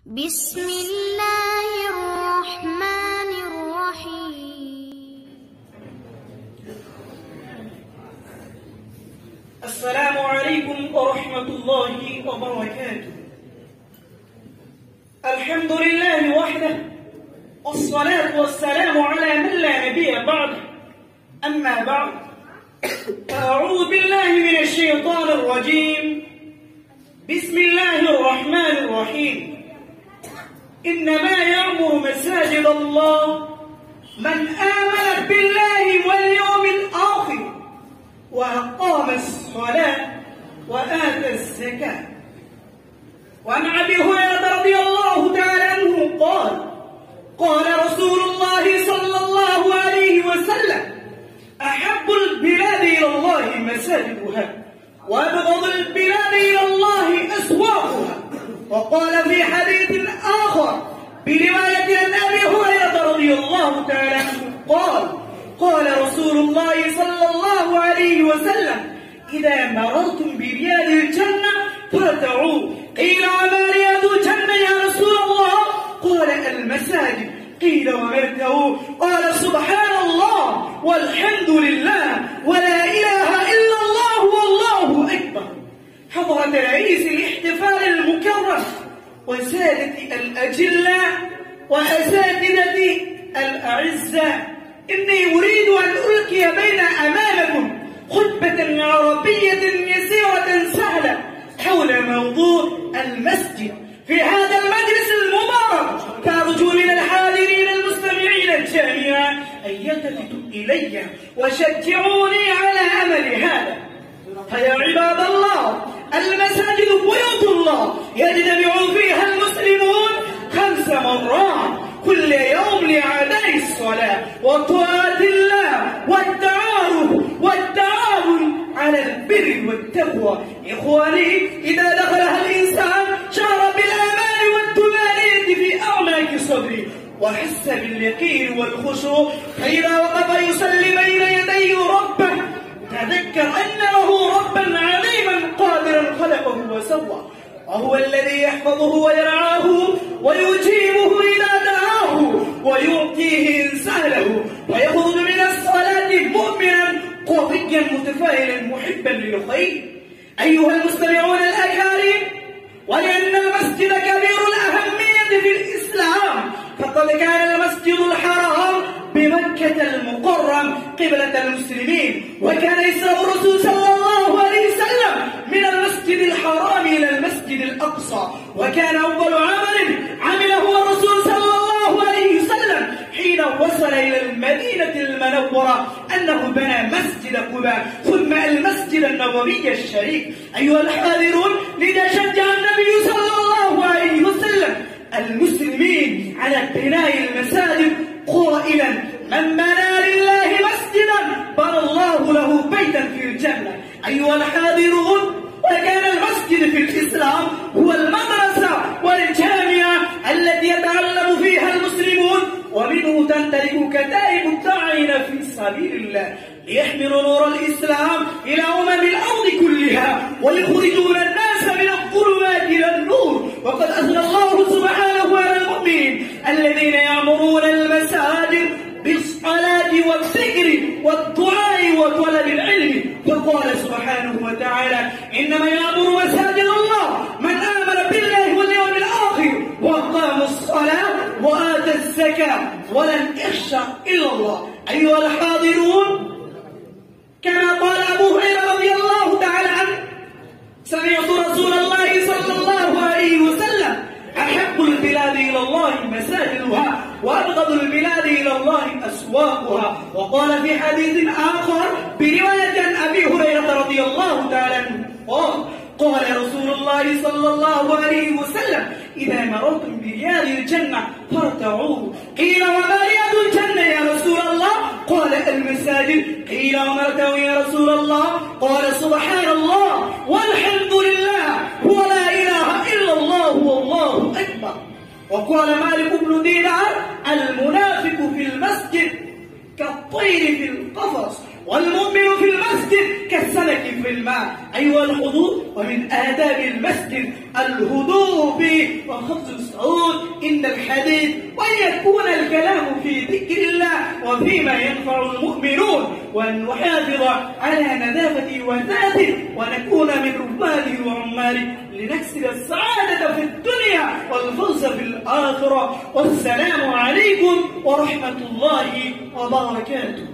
بسم الله الرحمن الرحيم. السلام عليكم ورحمة الله وبركاته. الحمد لله وحده، والصلاة والسلام على من لا نبي بعده. أما بعد، أعوذ بالله من الشيطان الرجيم. بسم الله الرحمن الرحيم. إنما يعمر مساجد الله من آمن بالله واليوم الآخر وأقام الصلاة وآتى الزكاة. وعن أبي هريرة رضي الله تعالى عنه قال: قال رسول الله صلى الله عليه وسلم: أحب البلاد إلى الله مساجدها، وأبغض البلاد إلى الله أسواقها. وقال في حديث آخر برواية عن أبي هريرة رضي الله تعالى عنه قال: قال رسول الله صلى الله عليه وسلم: إذا مررتم برياض الجنة فارتعوا. قيل: وما رياض الجنة يا رسول الله؟ قال: المساجد. قيل: وما ارتعوا؟ قال: سبحان الله والحمد لله ولا إله إلا الله والله أكبر. حضرة رئيس الاحتفال المكرم وسادة الأجلاء وأساتذة الأعزاء، إني أريد أن ألقي بين أمامكم خطبة عربية يسيرة سهلة حول موضوع المسجد في هذا المجلس المبارك، فأرجو من الحاضرين المستمعين الجميع أن يلتفتوا إلي وشجعوني على عمل هذا. فيا عباد الله، المساجد بيوت الله يجتمع فيها المسلمون 5 مرات كل يوم لأداء الصلاة وطاعة الله والتعاون على البر والتقوى. إخواني، إذا دخلها الإنسان شعر بالأمان والطمأنينة في أعماق صدره وحس باليقين والخشوع، فإذا وقف يصلي بين يدي ربه تذكر أن له ربا عظيما قادرا خلقه وسوى، وهو الذي يحفظه ويرعاه ويجيبه إذا دعاه ويعطيه إن سأله، ويخرج من الصلاة مؤمنا قويا متفائلا محبا للخير. أيها المستمعون الأكارم، ولأن المسجد كبير الأهمية في الإسلام، فقد كان المسجد الحرام بمكة المكرم قبلة المسلمين، وكان إسلام الرسول صلى الله عليه وسلم من المسجد الحرام إلى المسجد الأقصى. وكان أول عمل عمله الرسول صلى الله عليه وسلم حين وصل إلى المدينة المنورة أنه بنى مسجد قباء ثم المسجد النبوي الشريف. أيها الحاضرون، لذا شجع النبي صلى الله عليه وسلم المسلمين على بناء المساجد قائلا: من بنى لله مسجدا بنى الله له بيتا في الجنة. أيها الحاضرون، وكان المسجد في الإسلام هو المدرسة والجامعة التي يتعلم فيها المسلمون، ومنه تنطلق كتائب الداعين في سبيل الله ليحملوا نور الإسلام إلى الأرض كلها ويخرجون الناس من الظلمات إلى النور. وقد أثنى الله سبحانه على المؤمنين الذين يعمرون المساجد بالصلاة والذكر والدعاء وطلب العلم، فقال سبحانه وتعالى: إنما يعمر مساجد الله من آمن بالله واليوم الآخر وأقام الصلاة وآتى الزكاة ولن يخشى إلا الله. أيها الحاضرون، كما قال أبو هريرة رضي الله تعالى عنه: سمعت رسول الله صلى الله عليه وسلم: أحب البلاد إلى الله مساجدها، وأبغض البلاد إلى الله أسواقها. وقال في حديث آخر برواية عن أبي هريرة رضي الله تعالى عنه قال رسول الله صلى الله عليه وسلم: إذا مررتم برياض الجنة فارتعوا. قيل: وما رياض الجنة يا رسول الله؟ قال: المساجد. قيل: وما ارتعوا يا رسول الله؟ قال: سبحان الله والحمد لله ولا إله إلا الله والله أكبر. وقال مالك بن دينار: المنافق في المسجد كالطير في القفص، والمؤمن في المسجد كالسلك في الماء. أيها الحضور، ومن آداب المسجد الهدوء فيه. وخفض الصوت عند الحديث، وأن يكون الكلام في ذكر الله وفيما ينفع المؤمنون، وأن نحافظ على نظافته وذاته، ونكون من رفاده وعماله لنكسب السعادة في الدنيا والفوز في الآخرة. والسلام عليكم ورحمة الله وبركاته.